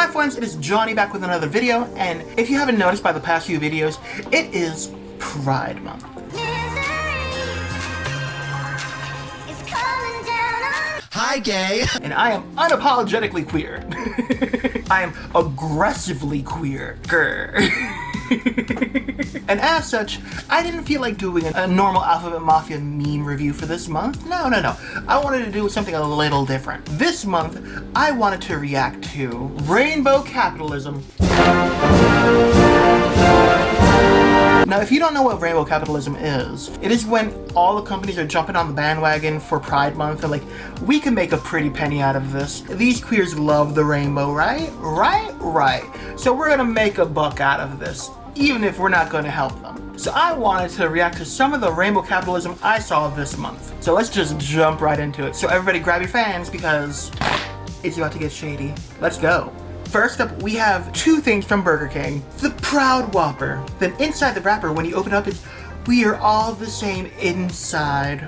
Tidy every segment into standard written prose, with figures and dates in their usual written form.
Hi friends, it is Johnny back with another video, and if you haven't noticed by the past few videos, it is Pride Month. Hi gay! And I am unapologetically queer. I am aggressively queer. Grr. And as such, I didn't feel like doing a normal Alphabet Mafia meme review for this month. No. I wanted to do something a little different. This month, I wanted to react to Rainbow Capitalism. Now, if you don't know what rainbow capitalism is, it is when all the companies are jumping on the bandwagon for Pride Month and like, we can make a pretty penny out of this. These queers love the rainbow, right? Right. So we're gonna make a buck out of this, even if we're not gonna help them. So I wanted to react to some of the rainbow capitalism I saw this month. So let's just jump right into it. So everybody grab your fans because it's about to get shady. Let's go. First up, we have two things from Burger King. The Proud Whopper. Then inside the wrapper, when you open up, it's "We are all the same inside."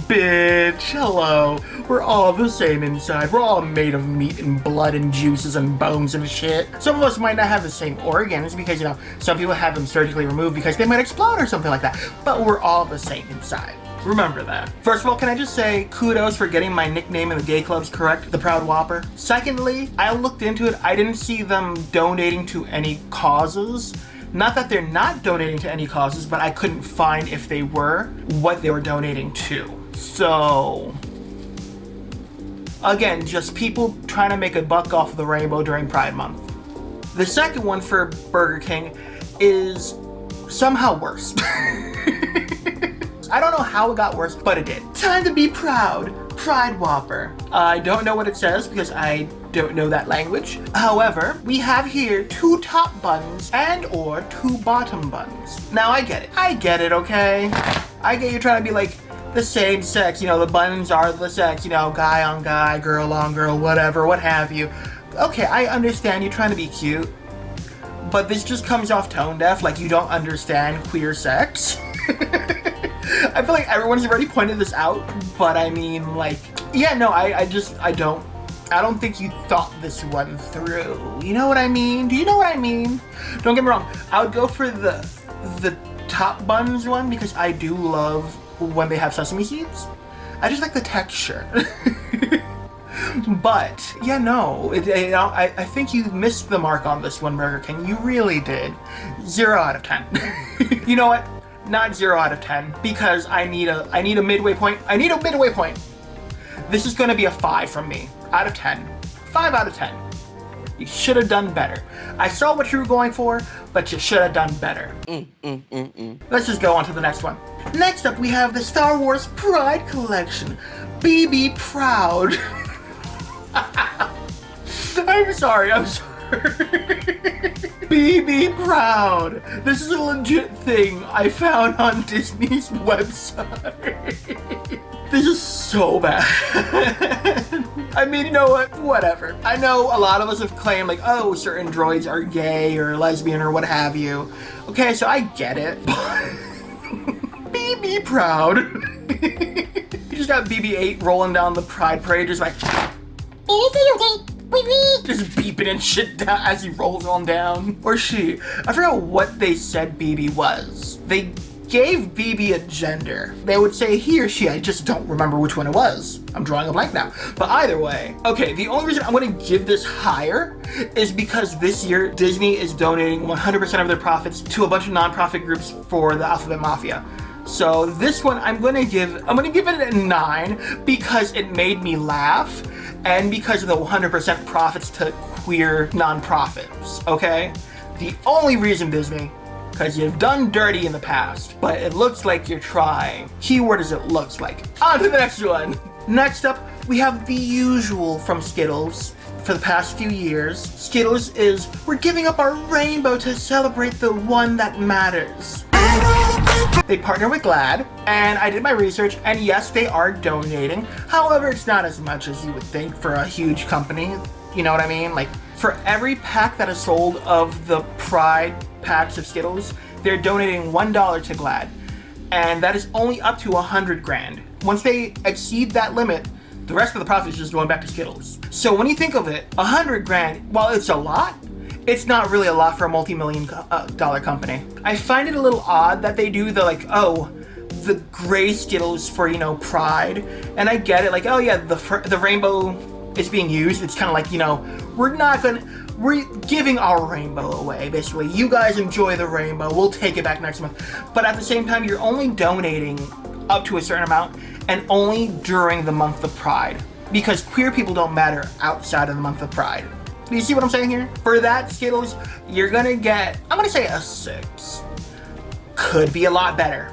Bitch, hello. We're all the same inside. We're all made of meat and blood and juices and bones and shit. Some of us might not have the same organs because, you know, some people have them surgically removed because they might explode or something like that. But we're all the same inside. Remember that. First of all, can I just say kudos for getting my nickname in the gay clubs correct, the Proud Whopper. Secondly, I looked into it. I didn't see them donating to any causes. Not that they're not donating to any causes, but I couldn't find if they were, what they were donating to. So, again, just people trying to make a buck off of the rainbow during Pride Month. The second one for Burger King is somehow worse. I don't know how it got worse, but it did. Time to be proud. Pride Whopper. I don't know what it says because I don't know that language. However, we have here 2 top buns and or 2 bottom buns. Now I get it, okay? I get you're trying to be like the same sex, you know, the buns are the sex, you know, guy on guy, girl on girl, whatever, what have you. Okay, I understand you're trying to be cute, but this just comes off tone deaf, like you don't understand queer sex. I feel like everyone's already pointed this out, but I mean, like, yeah, no, I don't think you thought this one through. You know what I mean? Do you know what I mean? Don't get me wrong, I would go for the top buns one because I do love when they have sesame seeds. I just like the texture. But, yeah, no, I think you missed the mark on this one, Burger King. You really did. 0 out of 10. You know what? Not 0 out of 10 because I need a midway point. I need a midway point. This is gonna be a 5 from me out of 10. 5 out of 10. You should have done better. I saw what you were going for, but you should have done better. Let's just go on to the next one. Next up, we have the Star Wars Pride Collection. BB Proud. I'm sorry. BB Proud. This is a legit thing I found on Disney's website. This is so bad. I mean, you know what? Whatever. I know a lot of us have claimed like, oh, certain droids are gay or lesbian or what have you. Okay, so I get it. BB Proud. You just got BB-8 rolling down the Pride Parade just like, just beeping and shit down as he rolls on down. Or she. I forgot what they said BB was. They gave BB a gender. They would say he or she. I just don't remember which one it was. I'm drawing a blank now. But either way. Okay, the only reason I'm going to give this higher is because this year Disney is donating 100% of their profits to a bunch of nonprofit groups for the Alphabet Mafia. So this one I'm going to give it a 9 because it made me laugh. And because of the 100% profits to queer nonprofits, okay? The only reason, Disney, because you've done dirty in the past, but it looks like you're trying. Keyword is it looks like. On to the next one. Next up, we have the usual from Skittles. For the past few years, Skittles is, we're giving up our rainbow to celebrate the one that matters. They partner with GLAAD, and I did my research, and yes, they are donating. However, it's not as much as you would think for a huge company. You know what I mean? Like, for every pack that is sold of the Pride packs of Skittles, they're donating $1 to GLAAD. and that is only up to 100 grand. Once they exceed that limit, the rest of the profit is just going back to Skittles. So when you think of it, 100 grand, while it's a lot, it's not really a lot for a multi-million dollar company. I find it a little odd that they do the like, oh, the gray Skittles for, you know, pride. And I get it, like, oh yeah, the rainbow is being used. It's kind of like, you know, we're giving our rainbow away, basically. You guys enjoy the rainbow, we'll take it back next month. But at the same time, you're only donating up to a certain amount and only during the month of Pride. Because queer people don't matter outside of the month of Pride. Do you see what I'm saying here? For that Skittles, you're gonna get, I'm gonna say a 6. Could be a lot better,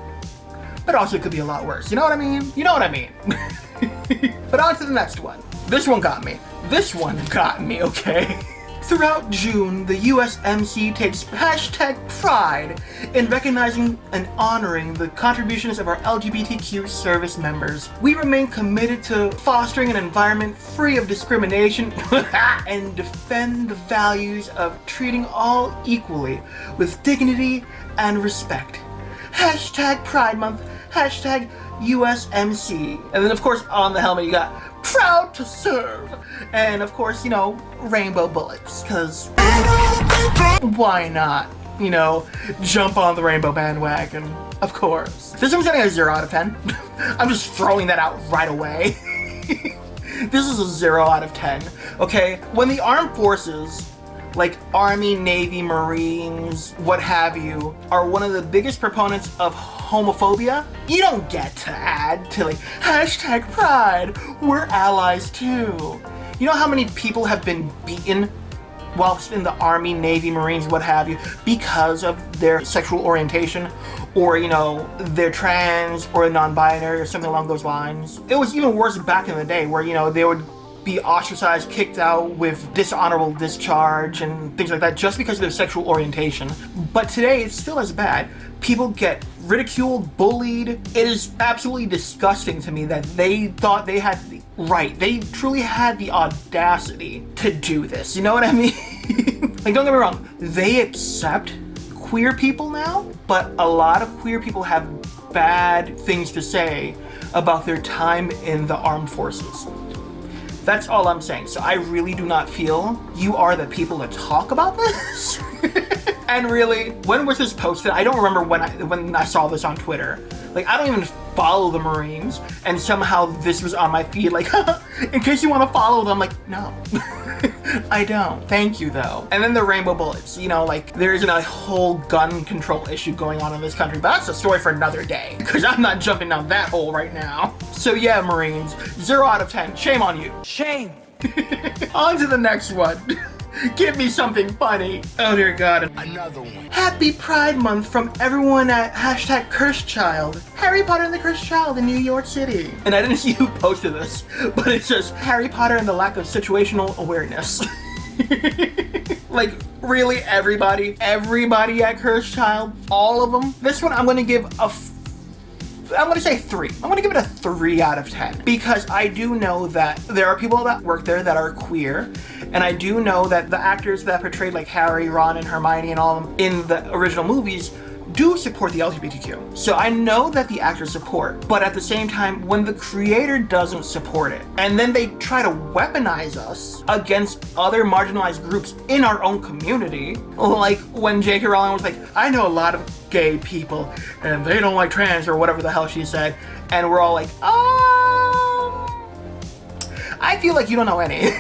but also could be a lot worse. You know what I mean? You know what I mean. But on to the next one. This one got me. This one got me, okay? Throughout June, the USMC takes #Pride in recognizing and honoring the contributions of our LGBTQ service members. We remain committed to fostering an environment free of discrimination and defend the values of treating all equally with dignity and respect. #Pride Month, #USMC. And then of course on the helmet you got proud to serve. And of course, you know, rainbow bullets, because why not? You know, jump on the rainbow bandwagon, of course. This one's getting a 0 out of 10. I'm just throwing that out right away. This is a 0 out of 10, okay? When the armed forces, like Army, Navy, Marines, what have you, are one of the biggest proponents of homophobia, you don't get to add to like #Pride, we're allies too. You know how many people have been beaten whilst in the Army, Navy, Marines, what have you, because of their sexual orientation, or, you know, they're trans or non-binary or something along those lines. It was even worse back in the day where, you know, they would be ostracized, kicked out with dishonorable discharge and things like that just because of their sexual orientation. But today it's still as bad. People get ridiculed, bullied. It is absolutely disgusting to me that they thought they had the right. They truly had the audacity to do this. You know what I mean? Like, don't get me wrong. They accept queer people now, but a lot of queer people have bad things to say about their time in the armed forces. That's all I'm saying. So I really do not feel you are the people to talk about this. And really, when was this posted? I don't remember when I saw this on Twitter. Like, I don't even follow the Marines, and somehow this was on my feed, like, in case you want to follow them. Like, no. I don't. Thank you, though. And then the rainbow bullets. You know, like, there isn't a whole gun control issue going on in this country, but that's a story for another day, because I'm not jumping down that hole right now. So yeah, Marines, 0 out of 10. Shame on you. Shame. On to the next one. Give me something funny. Oh dear God. Another one. Happy Pride Month from everyone at #CursedChild. Harry Potter and the Cursed Child in New York City. And I didn't see who posted this, but it says Harry Potter and the lack of situational awareness. Like, really, everybody at Cursed Child, all of them. This one I'm gonna give I'm gonna say 3. I'm gonna give it a 3 out of 10 because I do know that there are people that work there that are queer, and I do know that the actors that portrayed like Harry, Ron, and Hermione and all of them in the original movies do support the LGBTQ. So I know that the actors support, but at the same time, when the creator doesn't support it, and then they try to weaponize us against other marginalized groups in our own community, like when J.K. Rowling was like, I know a lot of gay people, and they don't like trans, or whatever the hell she said, and we're all like, I feel like you don't know any.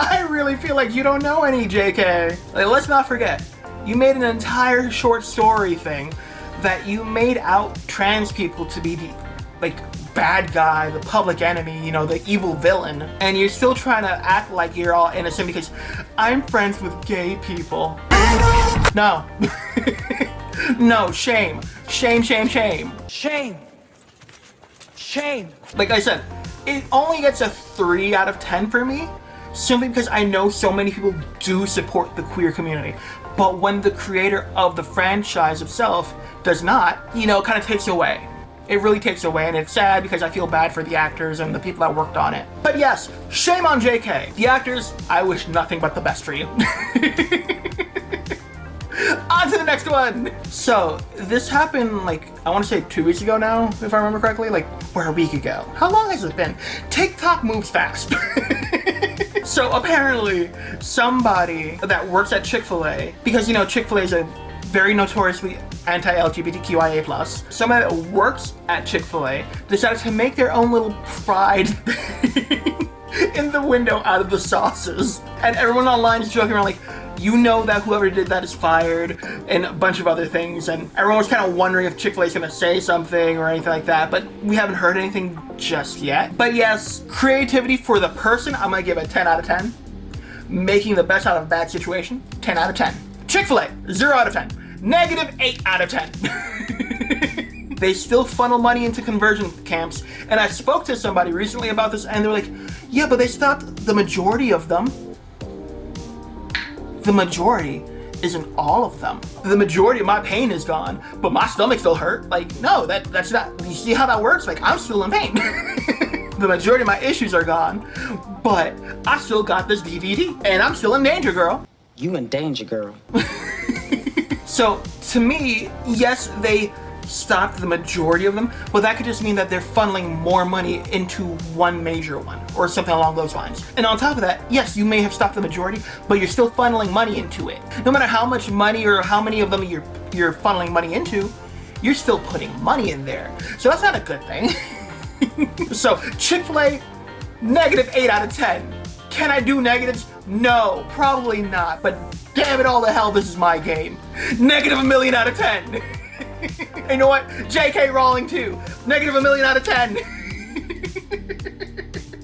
I really feel like you don't know any, JK. Like, let's not forget, you made an entire short story thing that you made out trans people to be the, like, bad guy, the public enemy, you know, the evil villain, and you're still trying to act like you're all innocent because I'm friends with gay people. No. No, shame. Shame, shame, shame. Shame. Shame. Like I said, it only gets a 3 out of 10 for me, simply because I know so many people do support the queer community. But when the creator of the franchise itself does not, you know, it kind of takes away. It really takes away, and it's sad because I feel bad for the actors and the people that worked on it. But yes, shame on JK. The actors, I wish nothing but the best for you. On to the next one. So this happened like, I want to say 2 weeks ago now, if I remember correctly, like, or a week ago. How long has it been? TikTok moves fast. So apparently somebody that works at ChickfilA, because you know Chick-fil-A is a very notoriously anti-LGBTQIA+, somebody that works at Chick-fil-A decided to make their own little pride thing in the window out of the sauces. And everyone online is joking around like, you know that whoever did that is fired, and a bunch of other things, and everyone was kind of wondering if Chick-fil-A is going to say something or anything like that, but we haven't heard anything just yet. But yes, creativity for the person, I'm going to give it 10 out of 10. Making the best out of a bad situation, 10 out of 10. Chick-fil-A, 0 out of 10. Negative 8 out of 10. They still funnel money into conversion camps, and I spoke to somebody recently about this, and they're like, yeah, but they stopped the majority of them. The majority isn't all of them. The majority of my pain is gone, but my stomach still hurt. Like, no, that's not, you see how that works? Like, I'm still in pain. The majority of my issues are gone, but I still got this DVD, and I'm still in danger, girl. You in danger, girl. So, to me, yes, they stopped the majority of them, but that could just mean that they're funneling more money into one major one, or something along those lines. And on top of that, yes, you may have stopped the majority, but you're still funneling money into it. No matter how much money or how many of them you're funneling money into, you're still putting money in there. So that's not a good thing. So, Chick-fil-A, negative 8 out of 10. Can I do negatives? No, probably not, but damn it all to hell, this is my game. Negative 1 million out of 10. And you know what? J.K. Rowling too. Negative 1 million out of 10.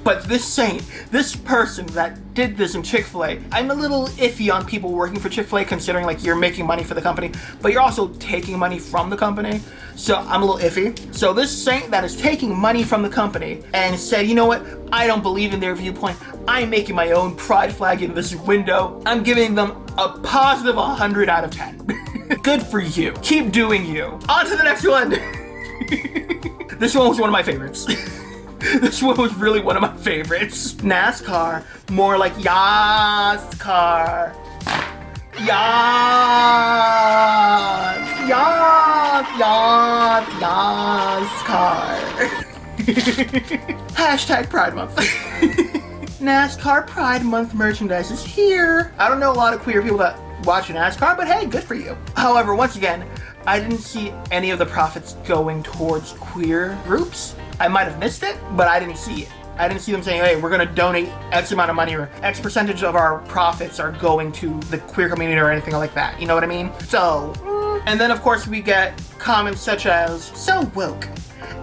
But this saint, this person that did this in Chick-fil-A, I'm a little iffy on people working for Chick-fil-A considering like you're making money for the company, but you're also taking money from the company. So I'm a little iffy. So this saint that is taking money from the company and said, you know what? I don't believe in their viewpoint. I'm making my own pride flag in this window. I'm giving them a positive 100 out of 10. Good for you. Keep doing you. On to the next one. This one was one of my favorites. This one was really one of my favorites. NASCAR, more like Yascar. Yascar. Hashtag Pride Month. NASCAR Pride Month merchandise is here. I don't know a lot of queer people that watch NASCAR, but hey, good for you. However, once again, I didn't see any of the profits going towards queer groups. I might have missed it, but I didn't see it. I didn't see them saying, hey, we're gonna donate X amount of money or X percentage of our profits are going to the queer community or anything like that. You know what I mean? So, and then of course we get comments such as, so woke.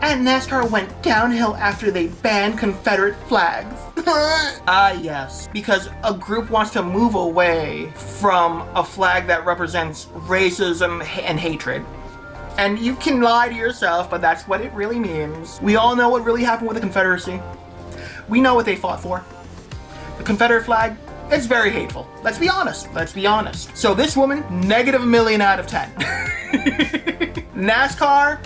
And NASCAR went downhill after they banned Confederate flags. Ah, yes. Because a group wants to move away from a flag that represents racism and hatred. And you can lie to yourself, but that's what it really means. We all know what really happened with the Confederacy. We know what they fought for. The Confederate flag, it's very hateful. Let's be honest. Let's be honest. So this woman, negative 1 million out of 10. NASCAR,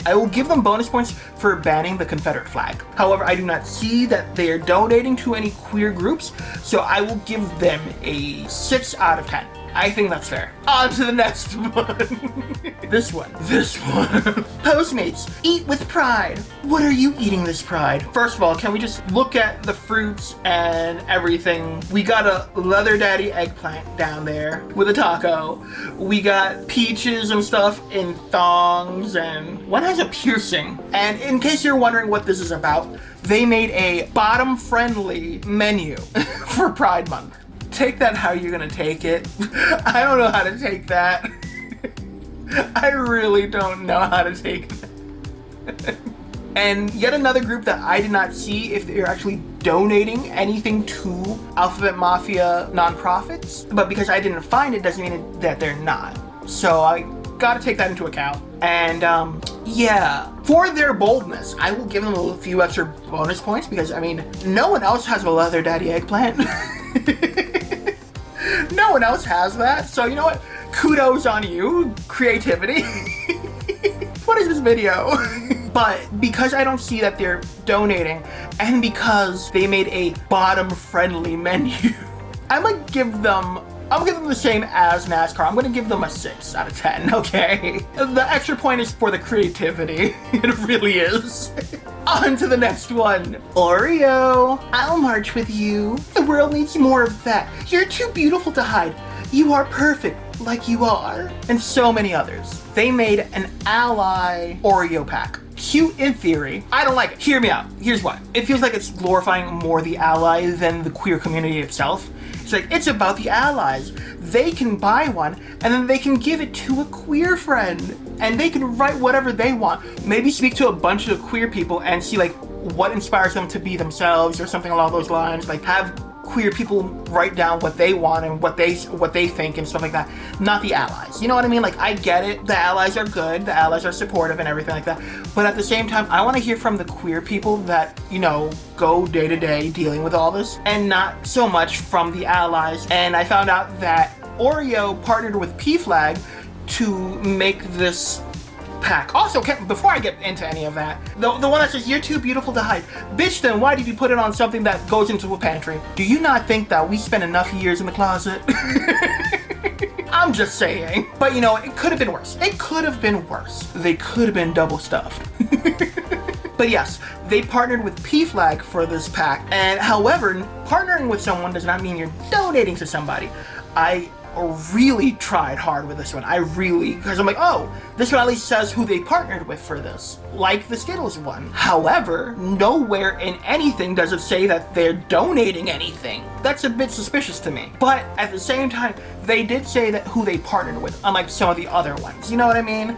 I will give them bonus points for banning the Confederate flag. However, I do not see that they are donating to any queer groups, so I will give them a 6 out of 10. I think that's fair. On to the next one. This one. Postmates, eat with pride. What are you eating this pride? First of all, can we just look at the fruits and everything? We got a Leather Daddy eggplant down there with a taco. We got peaches and stuff in thongs, and one has a piercing. And in case you're wondering what this is about, they made a bottom-friendly menu for Pride Month. Take that how you're gonna take it. I don't know how to take that. I really don't know how to take that. And yet another group that I did not see if they're actually donating anything to Alphabet Mafia nonprofits. But because I didn't find it doesn't mean that they're not. So I gotta take that into account. And yeah, for their boldness, I will give them a few extra bonus points because I mean, no one else has a Leather Daddy eggplant. No one else has that, so you know what? Kudos on you, creativity. What is this video? But because I don't see that they're donating, and because they made a bottom-friendly menu, I might give them I'm gonna give them the same as NASCAR. I'm gonna give them a 6 out of 10, okay? The extra point is for the creativity. It really is. On to the next one. Oreo, I'll march with you. The world needs more of that. You're too beautiful to hide. You are perfect, like you are. And so many others. They made an ally Oreo pack. Cute in theory. I don't like it. Hear me out. Here's why. It feels like it's glorifying more the ally than the queer community itself. It's like, it's about the allies. They can buy one, and then they can give it to a queer friend. And they can write whatever they want. Maybe speak to a bunch of queer people and see like what inspires them to be themselves or something along those lines. Like have queer people write down what they want and what they think and stuff like that. Not the allies. You know what I mean? Like, I get it. The allies are good. The allies are supportive and everything like that. But at the same time, I want to hear from the queer people that, you know, go day to day dealing with all this, and not so much from the allies. And I found out that Oreo partnered with PFLAG to make this pack. Also, before I get into any of that, the one that says, you're too beautiful to hide. Bitch, then why did you put it on something that goes into a pantry? Do you not think that we spent enough years in the closet? I'm just saying. But you know, it could have been worse. It could have been worse. They could have been double stuffed. But yes, they partnered with PFLAG for this pack. And however, partnering with someone does not mean you're donating to somebody. I really tried hard with this one. Because I'm like, oh, this one at least says who they partnered with for this, like the Skittles one. However, nowhere in anything does it say that they're donating anything. That's a bit suspicious to me. But at the same time, they did say that who they partnered with, unlike some of the other ones. You know what I mean?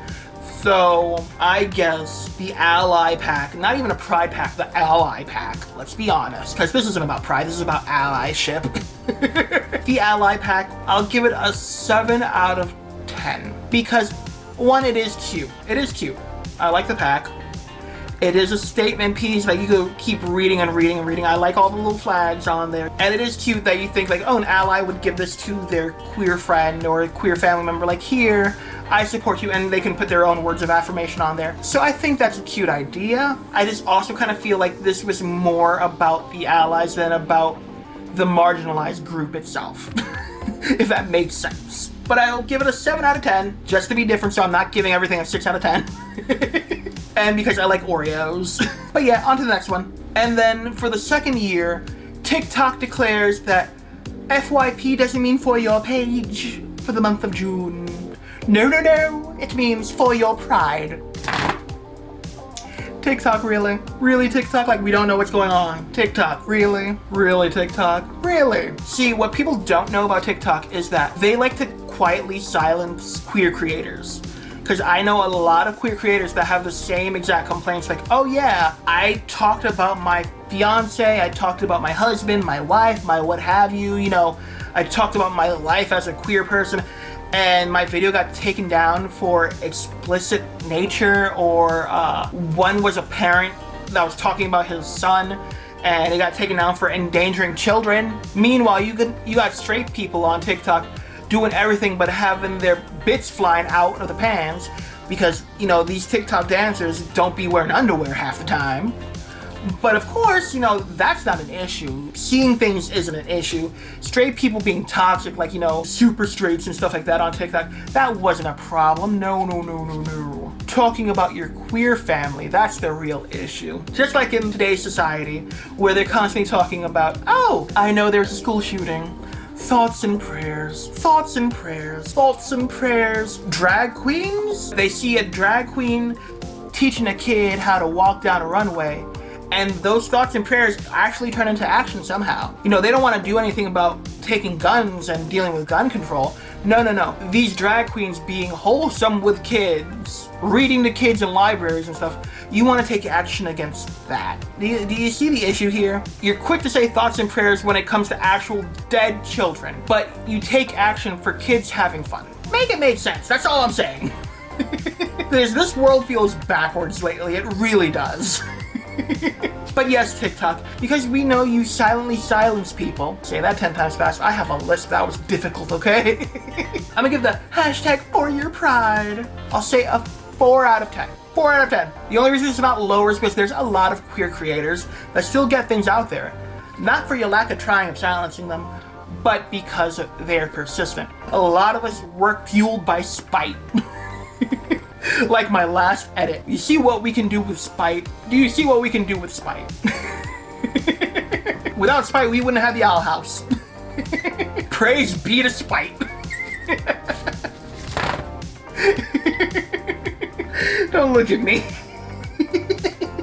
So I guess the ally pack, not even a pride pack, the ally pack, let's be honest, because this isn't about pride, this is about allyship. The ally pack, I'll give it a 7 out of 10. Because one, it is cute. It is cute. I like the pack. It is a statement piece, like you could keep reading and reading and reading. I like all the little flags on there. And it is cute that you think like, oh, an ally would give this to their queer friend or a queer family member, like, here, I support you, and they can put their own words of affirmation on there. So I think that's a cute idea. I just also kind of feel like this was more about the allies than about the marginalized group itself, if that makes sense. But I'll give it a 7 out of 10, just to be different, so I'm not giving everything a 6 out of 10. And because I like Oreos. But yeah, on to the next one. And then for the second year, TikTok declares that FYP doesn't mean for your page for the month of June. No, it means for your pride. TikTok, really? Really, TikTok? Like, we don't know what's going on. TikTok, really? Really, TikTok? Really? See, what people don't know about TikTok is that they like to quietly silence queer creators. Because I know a lot of queer creators that have the same exact complaints, like, oh yeah, I talked about my fiance, I talked about my husband, my wife, my what have you, you know, I talked about my life as a queer person, and my video got taken down for explicit nature, or one was a parent that was talking about his son, and it got taken down for endangering children. Meanwhile, you got straight people on TikTok doing everything but having their bits flying out of the pants, because, you know, these TikTok dancers don't be wearing underwear half the time. But of course, you know, that's not an issue. Seeing things isn't an issue. Straight people being toxic, like, you know, super straights and stuff like that on TikTok, that wasn't a problem. No. Talking about your queer family, that's the real issue. Just like in today's society, where they're constantly talking about, oh, I know there's a school shooting. Thoughts and prayers, thoughts and prayers, thoughts and prayers. Drag queens? They see a drag queen teaching a kid how to walk down a runway, and those thoughts and prayers actually turn into action somehow. You know, they don't want to do anything about taking guns and dealing with gun control. No. These drag queens being wholesome with kids, reading to kids in libraries and stuff, you want to take action against that. Do you see the issue here? You're quick to say thoughts and prayers when it comes to actual dead children, but you take action for kids having fun. Make it make sense, that's all I'm saying. This world feels backwards lately, it really does. But yes, TikTok, because we know you silently silence people. Say that 10 times fast. I have a list that was difficult, okay? I'm gonna give the hashtag for your pride. I'll say a 4 out of 10. 4 out of 10. The only reason it's not lower is because there's a lot of queer creators that still get things out there. Not for your lack of trying of silencing them, but because they're persistent. A lot of us work fueled by spite. Like my last edit. You see what we can do with spite? Do you see what we can do with spite? Without spite, we wouldn't have the Owl House. Praise be to spite. Don't look at me.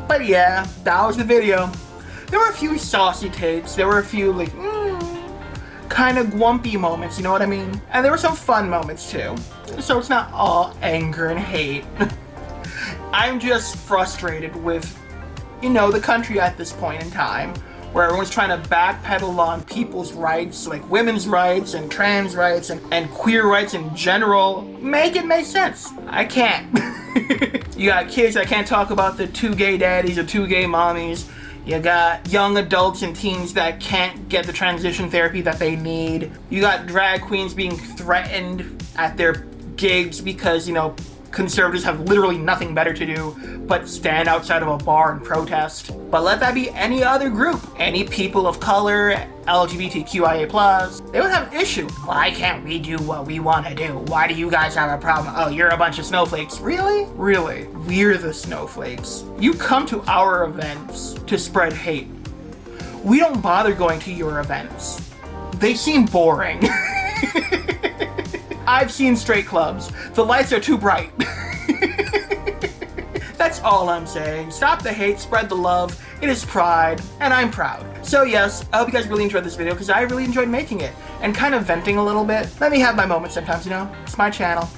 But yeah, that was the video. There were a few saucy takes. There were a few like, kind of grumpy moments, you know what I mean? And there were some fun moments too. So it's not all anger and hate. I'm just frustrated with, you know, the country at this point in time, where everyone's trying to backpedal on people's rights, like women's rights and trans rights and queer rights in general. Make it make sense. I can't. You got kids that can't talk about the 2 gay daddies or 2 gay mommies. You got young adults and teens that can't get the transition therapy that they need. You got drag queens being threatened at their gigs because, you know, conservatives have literally nothing better to do but stand outside of a bar and protest. But let that be any other group, any people of color, LGBTQIA+, they would have an issue. Why can't we do what we want to do? Why do you guys have a problem? Oh, you're a bunch of snowflakes. Really? Really? We're the snowflakes. You come to our events to spread hate. We don't bother going to your events. They seem boring. I've seen straight clubs. The lights are too bright. That's all I'm saying. Stop the hate, spread the love. It is Pride, and I'm proud. So yes, I hope you guys really enjoyed this video because I really enjoyed making it and kind of venting a little bit. Let me have my moments sometimes, you know? It's my channel.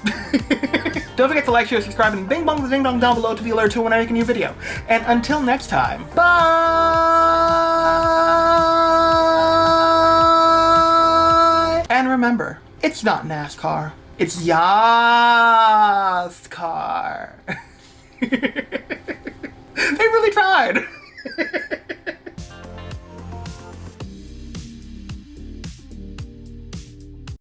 Don't forget to like, share, subscribe, and bing bong the ding dong down below to be alerted to when I make a new video. And until next time, bye! And remember, it's not Nascar. It's Yascar. They really tried.